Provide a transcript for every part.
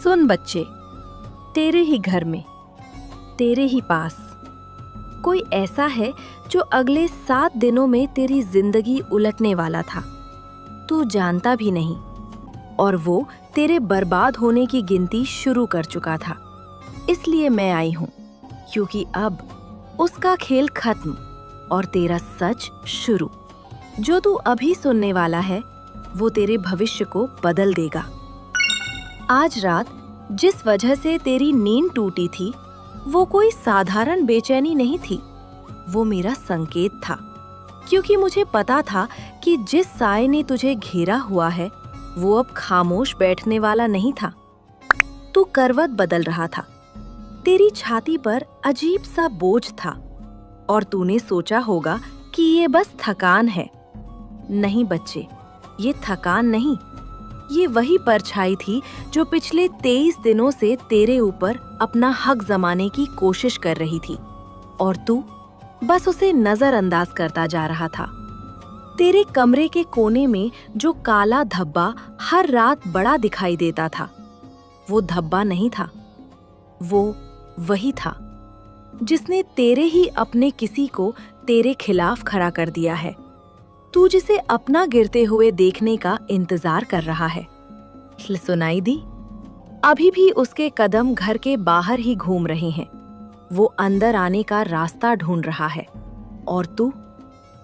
सुन बच्चे, तेरे ही घर में, तेरे ही पास कोई ऐसा है जो अगले 7 दिनों में तेरी जिंदगी उलटने वाला था। तू जानता भी नहीं, और वो तेरे बर्बाद होने की गिनती शुरू कर चुका था। इसलिए मैं आई हूँ, क्योंकि अब उसका खेल खत्म और तेरा सच शुरू। जो तू अभी सुनने वाला है, वो तेरे भविष्य को बदल देगा। आज रात जिस वजह से तेरी नींद टूटी थी, वो कोई साधारण बेचैनी नहीं थी। वो मेरा संकेत था, क्योंकि मुझे पता था कि जिस साए ने तुझे घेरा हुआ है, वो अब खामोश बैठने वाला नहीं था। तू करवट बदल रहा था। तेरी छाती पर अजीब सा बोझ था, और तूने सोचा होगा कि ये बस थकान है। नहीं बच्चे, ये थकान नहीं, ये वही परछाई थी जो पिछले 23 दिनों से तेरे ऊपर अपना हक जमाने की कोशिश कर रही थी, और तू बस उसे नजरअंदाज करता जा रहा था। तेरे कमरे के कोने में जो काला धब्बा हर रात बड़ा दिखाई देता था, वो धब्बा नहीं था, वो वही था जिसने तेरे ही अपने किसी को तेरे खिलाफ खड़ा कर दिया है। तू जिसे अपना गिरते हुए देखने का इंतजार कर रहा है। सुनाई दी? अभी भी उसके कदम घर के बाहर ही घूम रहे हैं। वो अंदर आने का रास्ता ढूंढ रहा है, और तू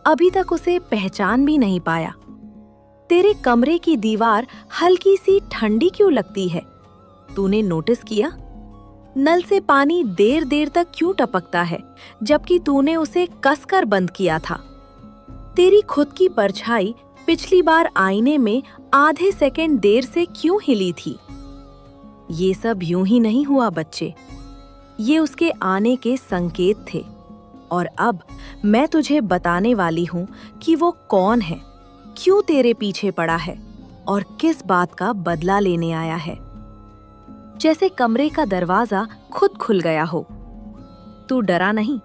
अभी तक उसे पहचान भी नहीं पाया। तेरे कमरे की दीवार हल्की सी ठंडी क्यों लगती है? तूने नोटिस किया? नल से पानी देर देर तक क्यों टपकता है, जबकि तूने उसे कसकर बंद किया था? तेरी खुद की परछाई पिछली बार आईने में आधे सेकंड देर से क्यों हिली थी? ये सब यूं ही नहीं हुआ बच्चे, ये उसके आने के संकेत थे। और अब मैं तुझे बताने वाली हूं कि वो कौन है, क्यों तेरे पीछे पड़ा है, और किस बात का बदला लेने आया है। जैसे कमरे का दरवाजा खुद खुल गया हो। तू डरा नहीं,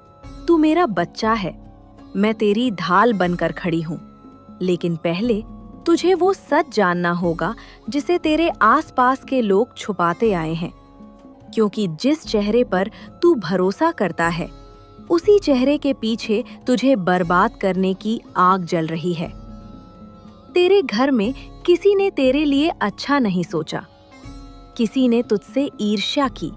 तू मेरा बच्चा है। मैं तेरी ढाल बनकर खड़ी हूं, लेकिन पहले तुझे वो सच जानना होगा जिसे तेरे आसपास के लोग छुपाते आए हैं। क्योंकि जिस चेहरे पर तू भरोसा करता है, उसी चेहरे के पीछे तुझे बर्बाद करने की आग जल रही है। तेरे घर में किसी ने तेरे लिए अच्छा नहीं सोचा, किसी ने तुझसे ईर्ष्या की,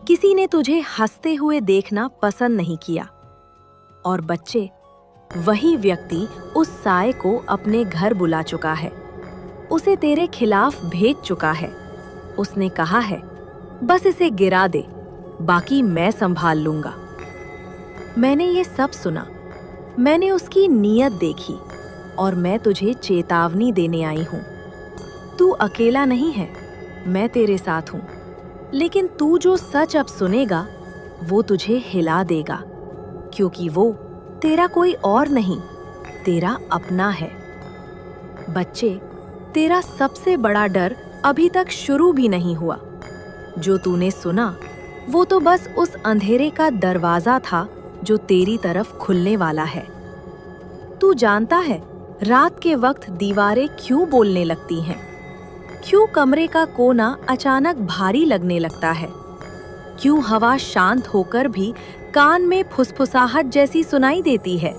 किसी ने तुझे हंसते हुए देखना पसंद नहीं किया। और बच्चे, वही व्यक्ति उस साए को अपने घर बुला चुका है, उसे तेरे खिलाफ भेज चुका है। उसने कहा है, बस इसे गिरा दे, बाकी मैं संभाल लूंगा। मैंने ये सब सुना, मैंने उसकी नीयत देखी, और मैं तुझे चेतावनी देने आई हूं। तू अकेला नहीं है, मैं तेरे साथ हूं। लेकिन तू जो सच अब सुनेगा, वो तुझे हिला देगा, क्योंकि वो तेरा कोई और नहीं, तेरा अपना है। बच्चे, तेरा सबसे बड़ा डर अभी तक शुरू भी नहीं हुआ। जो तूने सुना, वो तो बस उस अंधेरे का दरवाजा था जो तेरी तरफ खुलने वाला है। तू जानता है, रात के वक्त दीवारें क्यों बोलने लगती हैं? क्यों कमरे का कोना अचानक भारी लगने लगता है? क्यों हवा शांत होकर भी कान में फुसफुसाहट जैसी सुनाई देती है?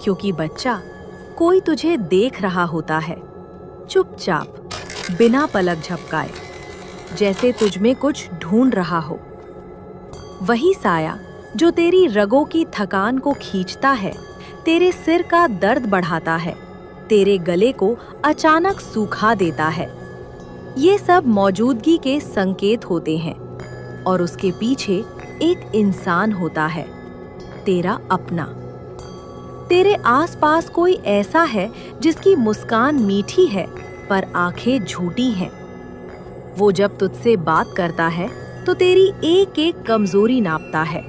क्योंकि बच्चा, कोई तुझे देख रहा होता है, चुपचाप, बिना पलक झपकाए, जैसे तुझ में कुछ ढूंढ रहा हो। वही साया जो तेरी रगों की थकान को खींचता है, तेरे सिर का दर्द बढ़ाता है, तेरे गले को अचानक सूखा देता है। ये सब मौजूदगी के संकेत होते हैं, और उसके पीछे एक इंसान होता है, तेरा अपना। तेरे आसपास कोई ऐसा है जिसकी मुस्कान मीठी है पर आंखें झूठी हैं। वो जब तुझसे बात करता है तो तेरी एक एक कमजोरी नापता है।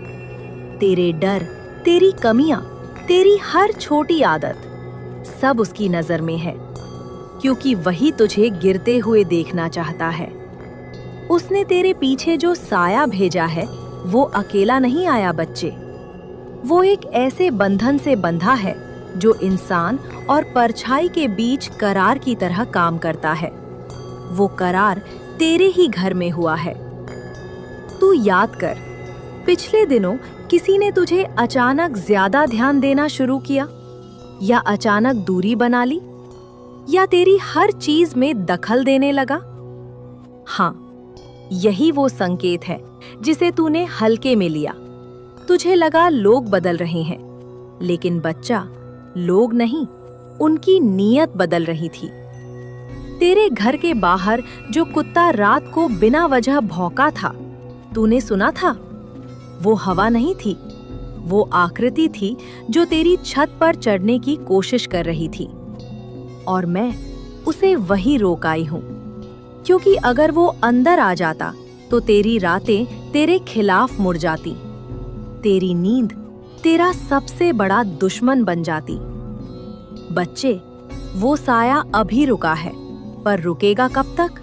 तेरे डर, तेरी कमियां, तेरी हर छोटी आदत, सब उसकी नजर में है, क्योंकि वही तुझे गिरते हुए देखना चाहता है। उसने तेरे पीछे जो साया भेजा है, वो अकेला नहीं आया बच्चे। वो एक ऐसे बंधन से बंधा है जो इंसान और परछाई के बीच करार की तरह काम करता है। वो करार तेरे ही घर में हुआ है। तू याद कर, पिछले दिनों किसी ने तुझे अचानक ज्यादा ध्यान देना शुरू किया, या अचानक दूरी बना ली, या तेरी हर चीज में दखल देने लगा। हाँ, यही वो संकेत है जिसे तूने हल्के में लिया। तुझे लगा लोग बदल रहे हैं, लेकिन बच्चा, लोग नहीं, उनकी नीयत बदल रही थी। तेरे घर के बाहर जो कुत्ता रात को बिना वजह भौंका था, तूने सुना था? वो हवा नहीं थी, वो आकृति थी जो तेरी छत पर चढ़ने की कोशिश कर रही थी। और मैं उसे वही रोक आई हूं, क्योंकि अगर वो अंदर आ जाता तो तेरी रातें तेरे खिलाफ मुड़ जाती, तेरी नींद तेरा सबसे बड़ा दुश्मन बन जाती। बच्चे, वो साया अभी रुका है, पर रुकेगा कब तक?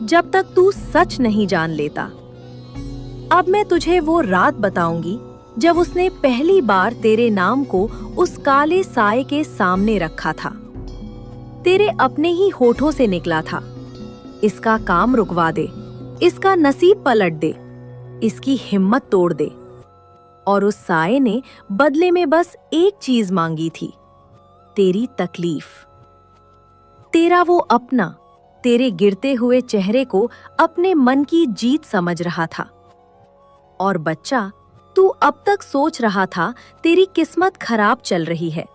जब तक तू सच नहीं जान लेता। अब मैं तुझे वो रात बताऊंगी जब उसने पहली बार तेरे नाम को उस काले साए के सामने रखा था। तेरे अपने ही होठों से निकला था, इसका काम रुकवा दे, इसका नसीब पलट दे, इसकी हिम्मत तोड़ दे। और उस साए ने बदले में बस एक चीज मांगी थी, तेरी तकलीफ। तेरा वो अपना तेरे गिरते हुए चेहरे को अपने मन की जीत समझ रहा था। और बच्चा, तू अब तक सोच रहा था तेरी किस्मत खराब चल रही है,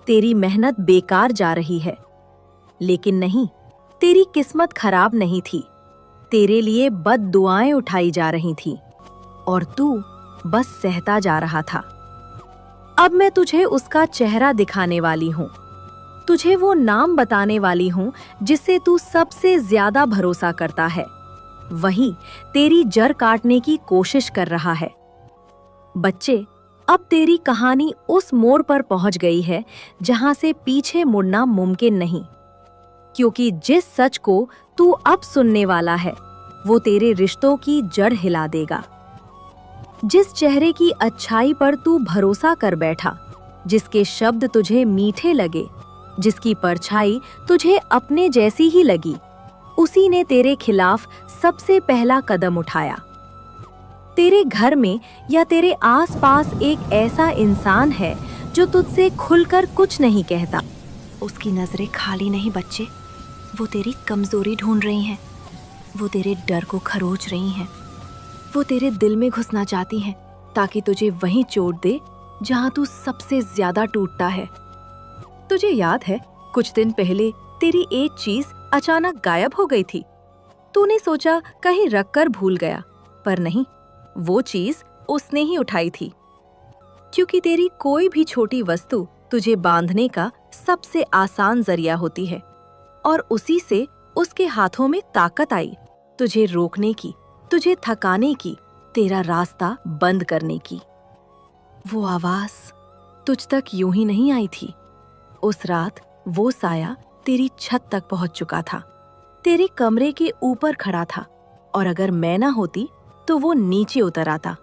तेरी मेहनत बेकार जा रही है। लेकिन नहीं, तेरी किस्मत खराब नहीं थी, तेरे लिए बद दुआएं उठाई जा रही थीं, और तू बस सहता जा रहा था। अब मैं तुझे उसका चेहरा दिखाने वाली हूँ, तुझे वो नाम बताने वाली हूँ जिससे तू सबसे ज्यादा भरोसा करता है। वही तेरी जड़ काटने की कोशिश कर रहा है। बच्चे, अब तेरी कहानी उस मोड़ पर पहुंच गई है जहां से पीछे मुड़ना मुमकिन नहीं, क्योंकि जिस सच को तू अब सुनने वाला है वो तेरे रिश्तों की जड़ हिला देगा। जिस चेहरे की अच्छाई पर तू भरोसा कर बैठा, जिसके शब्द तुझे मीठे लगे, जिसकी परछाई तुझे अपने जैसी ही लगी, उसी ने तेरे खिलाफ सबसे पहला कदम उठाया। तेरे घर में या तेरे आसपास एक ऐसा इंसान है जो तुझसे खुलकर कुछ नहीं कहता। उसकी नजरें खाली नहीं बच्चे, वो तेरी कमजोरी ढूंढ रही हैं, वो तेरे डर को खरोच रही हैं, वो तेरे दिल में घुसना चाहती हैं ताकि तुझे वहीं चोट दे जहां तू सबसे ज्यादा टूटता है। तुझे याद है, कुछ दिन पहले तेरी एक चीज अचानक गायब हो गई थी। तूने सोचा कहीं रखकर भूल गया, पर नहीं, वो चीज उसने ही उठाई थी। क्योंकि तेरी कोई भी छोटी वस्तु तुझे बांधने का सबसे आसान जरिया होती है, और उसी से उसके हाथों में ताकत आई, तुझे रोकने की, तुझे थकाने की, तेरा रास्ता बंद करने की। वो आवाज तुझ तक यूं ही नहीं आई थी। उस रात वो साया तेरी छत तक पहुंच चुका था, तेरे कमरे के ऊपर खड़ा था, और अगर मैं ना होती तो वो नीचे उतर आता।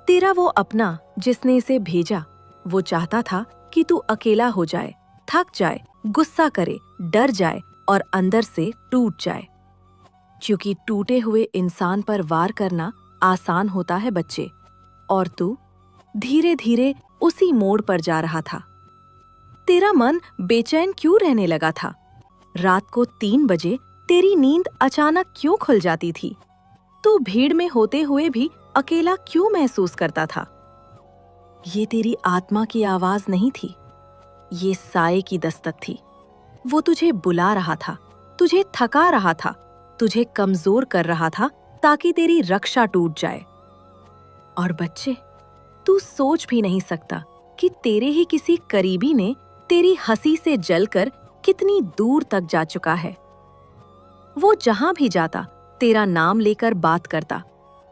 तेरा वो अपना जिसने इसे भेजा, वो चाहता था कि तू अकेला हो जाए, थक जाए, गुस्सा करे, डर जाए और अंदर से टूट जाए। क्योंकि टूटे हुए इंसान पर वार करना आसान होता है बच्चे, और तू धीरे धीरे उसी मोड़ पर जा रहा था। तेरा मन बेचैन क्यों रहने लगा था? रात को 3 बजे तेरी नींद अचानक क्यों खुल जाती थी? तू भीड़ में होते हुए भी अकेला क्यों महसूस करता था? ये तेरी आत्मा की आवाज नहीं थी, ये साए की दस्तक थी। वो तुझे बुला रहा था, तुझे थका रहा था, तुझे कमजोर कर रहा था ताकि तेरी रक्षा टूट जाए। और बच्चे, तू सोच भी नहीं सकता कि तेरे ही किसी करीबी ने तेरी हंसी से जलकर कितनी दूर तक जा चुका है। वो जहां भी जाता तेरा नाम लेकर बात करता,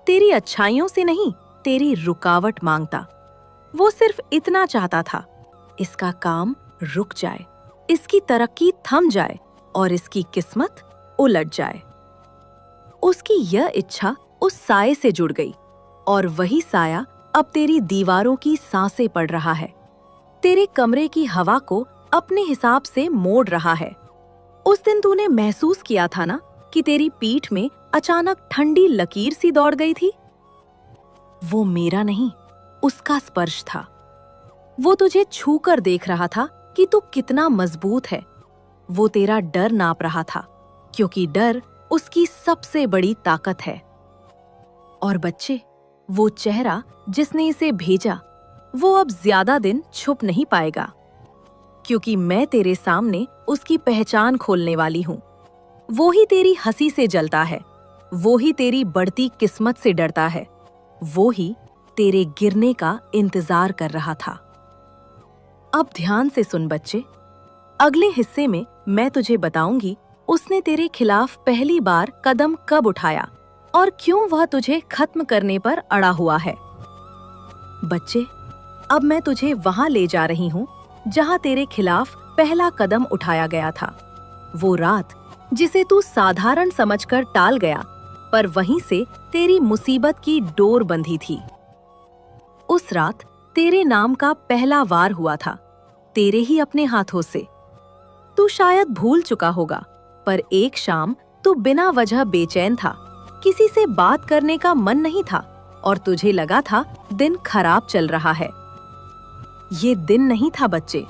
तेरी अच्छाइयों से नहीं, तेरी रुकावट मांगता। वो सिर्फ इतना चाहता था, इसका काम रुक जाए, इसकी तरक्की थम जाए और इसकी किस्मत उलट जाए। उसकी यह इच्छा उस साए से जुड़ गई, और वही साया अब तेरी दीवारों की सांसें पड़ रहा है, तेरे कमरे की हवा को अपने हिसाब से मोड़ रहा है। उस दिन तूने महसूस किया था ना कि कि तेरी पीठ में अचानक ठंडी लकीर सी दौड़ गई थी? वो मेरा नहीं, उसका स्पर्श था। वो तुझे छूकर देख रहा था कि तू कितना मजबूत है। वो तेरा डर नाप रहा था, क्योंकि डर उसकी सबसे बड़ी ताकत है। और बच्चे, वो चेहरा जिसने इसे भेजा, वो अब ज्यादा दिन छुप नहीं पाएगा, क्योंकि मैं तेरे सामने उसकी पहचान खोलने वाली हूं। वो ही तेरी हंसी से जलता है, वो ही तेरी बढ़ती किस्मत से डरता है, वो ही तेरे गिरने का इंतजार कर रहा था। अब ध्यान से सुन बच्चे, अगले हिस्से में मैं तुझे बताऊंगी उसने तेरे खिलाफ पहली बार कदम कब उठाया और क्यों वह तुझे खत्म करने पर अड़ा हुआ है। बच्चे, अब मैं तुझे वहां ले जा रही हूं जहां तेरे खिलाफ पहला कदम उठाया गया था। वो रात जिसे तू साधारण समझकर टाल गया, पर वहीं से तेरी मुसीबत की डोर बंधी थी। उस रात तेरे नाम का पहला वार हुआ था, तेरे ही अपने हाथों से। तू शायद भूल चुका होगा, पर एक शाम तू बिना वजह बेचैन था, किसी से बात करने का मन नहीं था और तुझे लगा था दिन खराब चल रहा है। ये दिन नहीं था बच्चे,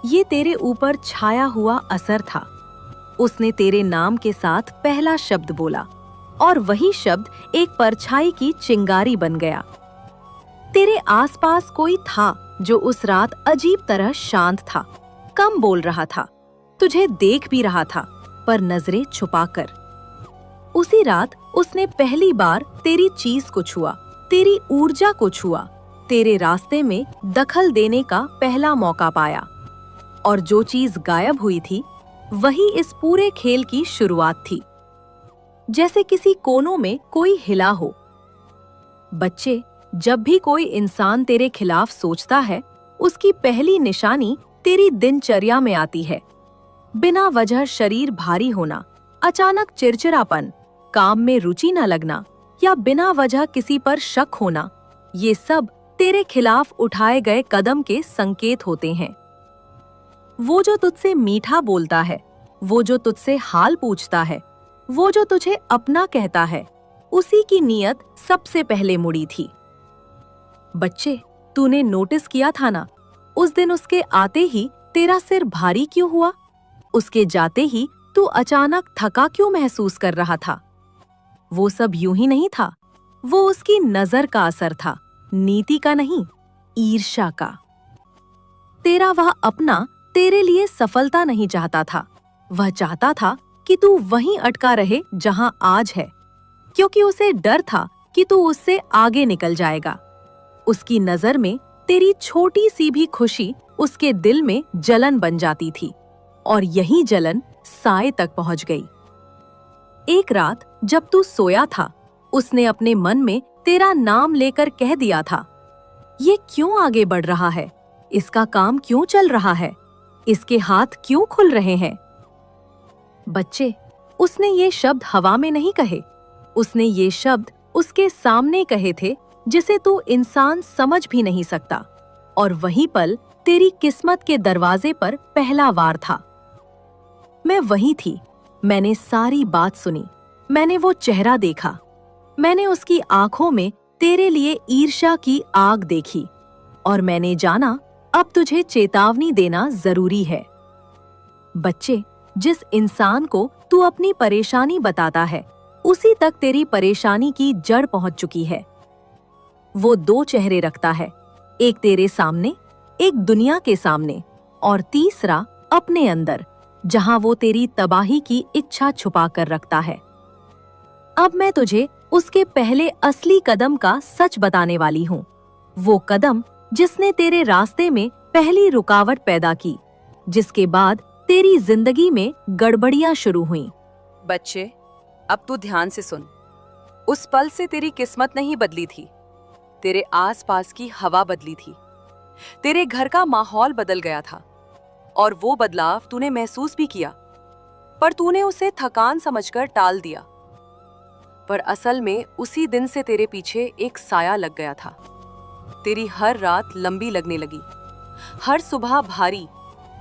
ये तेरे ऊपर छाया हुआ असर था। उसने तेरे नाम के साथ पहला शब्द बोला और वही शब्द एक परछाई की चिंगारी बन गया। तेरे आसपास कोई था जो उस रात अजीब तरह शांत था, कम बोल रहा था, तुझे देख भी रहा था, पर नजरें छुपाकर। उसी रात उसने पहली बार तेरी चीज को छुआ, तेरी ऊर्जा को छुआ, तेरे रास्ते में दखल देने का पहला मौका पाया। और जो चीज गायब हुई थी, वही इस पूरे खेल की शुरुआत थी। जैसे किसी कोनों में कोई हिला हो। बच्चे, जब भी कोई इंसान तेरे खिलाफ सोचता है, उसकी पहली निशानी तेरी दिनचर्या में आती है। बिना वजह शरीर भारी होना, अचानक चिड़चिड़ापन, काम में रुचि न लगना या बिना वजह किसी पर शक होना, ये सब तेरे खिलाफ उठाए गए कदम के संकेत होते हैं। वो जो तुझसे मीठा बोलता है, वो जो तुझसे हाल पूछता है, वो जो तुझे अपना कहता है, उसी की नीयत सबसे पहले मुड़ी थी। बच्चे, तूने नोटिस किया था ना, उस दिन उसके आते ही तेरा सिर भारी क्यों हुआ? उसके जाते ही तू अचानक थका क्यों महसूस कर रहा था? वो सब यूं ही नहीं था, वो उसकी नजर का असर था, नीति का नहीं, ईर्ष्या का। तेरा वह अपना तेरे लिए सफलता नहीं चाहता था, वह चाहता था कि तू वहीं अटका रहे जहां आज है, क्योंकि उसे डर था कि तू उससे आगे निकल जाएगा। उसकी नजर में तेरी छोटी सी भी खुशी उसके दिल में जलन बन जाती थी, और यही जलन साए तक पहुंच गई। एक रात जब तू सोया था, उसने अपने मन में तेरा नाम लेकर कह दिया था, ये क्यों आगे बढ़ रहा है? इसका काम क्यों चल रहा है? इसके हाथ क्यों खुल रहे हैं? बच्चे, उसने ये शब्द हवा में नहीं कहे, उसने ये शब्द उसके सामने कहे थे, जिसे तू इंसान समझ भी नहीं सकता। और वही पल तेरी किस्मत के दरवाजे पर पहला वार था। मैं वही थी, मैंने सारी बात सुनी, मैंने वो चेहरा देखा, मैंने उसकी आंखों में तेरे लिए ईर्ष्या की आग देखी, और मैंने जाना अब तुझे चेतावनी देना जरूरी है। बच्चे, जिस इंसान को तू अपनी परेशानी बताता है, उसी तक तेरी परेशानी की जड़ पहुंच चुकी है। वो दो चेहरे रखता है, एक तेरे सामने, एक दुनिया के सामने, और तीसरा अपने अंदर, जहां वो तेरी तबाही की इच्छा छुपा कर रखता है। अब मैं तुझे उसके पहले असली कदम का सच बताने वाली हूँ, वो कदम जिसने तेरे रास्ते में पहली रुकावट पैदा की, जिसके बाद तेरी जिंदगी में गड़बड़ियां शुरू हुईं। बच्चे, अब तू ध्यान से सुन। उस पल से तेरी किस्मत नहीं बदली थी, तेरे आसपास की हवा बदली थी, तेरे घर का माहौल बदल गया था, और वो बदलाव तूने महसूस भी किया, पर तूने उसे थकान समझकर टाल दिया। पर असल में उसी दिन से तेरे पीछे एक साया लग गया था। तेरी हर रात लंबी लगने लगी, हर सुबह भारी,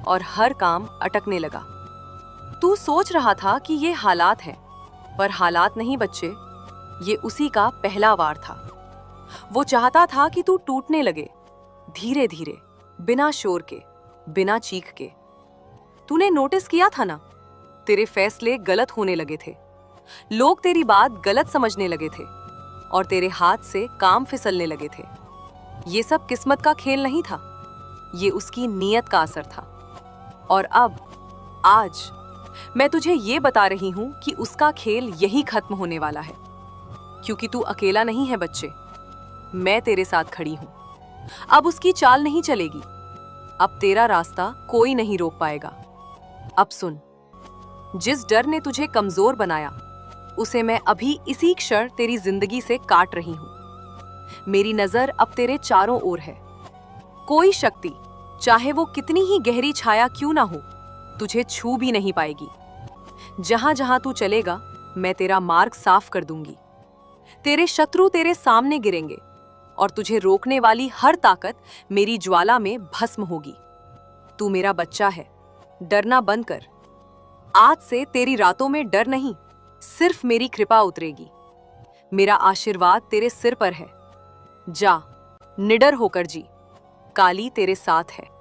और हर काम अटकने लगा। तू सोच रहा था कि ये हालात हैं, पर हालात नहीं बच्चे, ये उसी का पहला वार था। वो चाहता था कि तू टूटने लगे, धीरे धीरे, बिना शोर के, बिना चीख के। तूने नोटिस किया था ना, तेरे फैसले गलत होने लगे थे, लोग तेरी बात गलत समझने लगे थे और तेरे हाथ से काम फिसलने लगे थे। ये सब किस्मत का खेल नहीं था, ये उसकी नीयत का असर था। और अब, आज मैं तुझे ये बता रही हूं कि उसका खेल यही खत्म होने वाला है, क्योंकि तू अकेला नहीं है बच्चे, मैं तेरे साथ खड़ी हूं। अब उसकी चाल नहीं चलेगी, अब तेरा रास्ता कोई नहीं रोक पाएगा। अब सुन, जिस डर ने तुझे कमजोर बनाया, उसे मैं अभी इसी क्षण तेरी जिंदगी से काट रही हूं। मेरी नजर अब तेरे चारों ओर है। कोई शक्ति, चाहे वो कितनी ही गहरी छाया क्यों ना हो, तुझे छू भी नहीं पाएगी। जहां जहां तू चलेगा, मैं तेरा मार्ग साफ कर दूंगी। तेरे शत्रु तेरे सामने गिरेंगे और तुझे रोकने वाली हर ताकत मेरी ज्वाला में भस्म होगी। तू मेरा बच्चा है, डरना बंद कर। आज से तेरी रातों में डर नहीं, सिर्फ मेरी कृपा उतरेगी। मेरा आशीर्वाद तेरे सिर पर है। जा, निडर होकर जी, काली तेरे साथ है।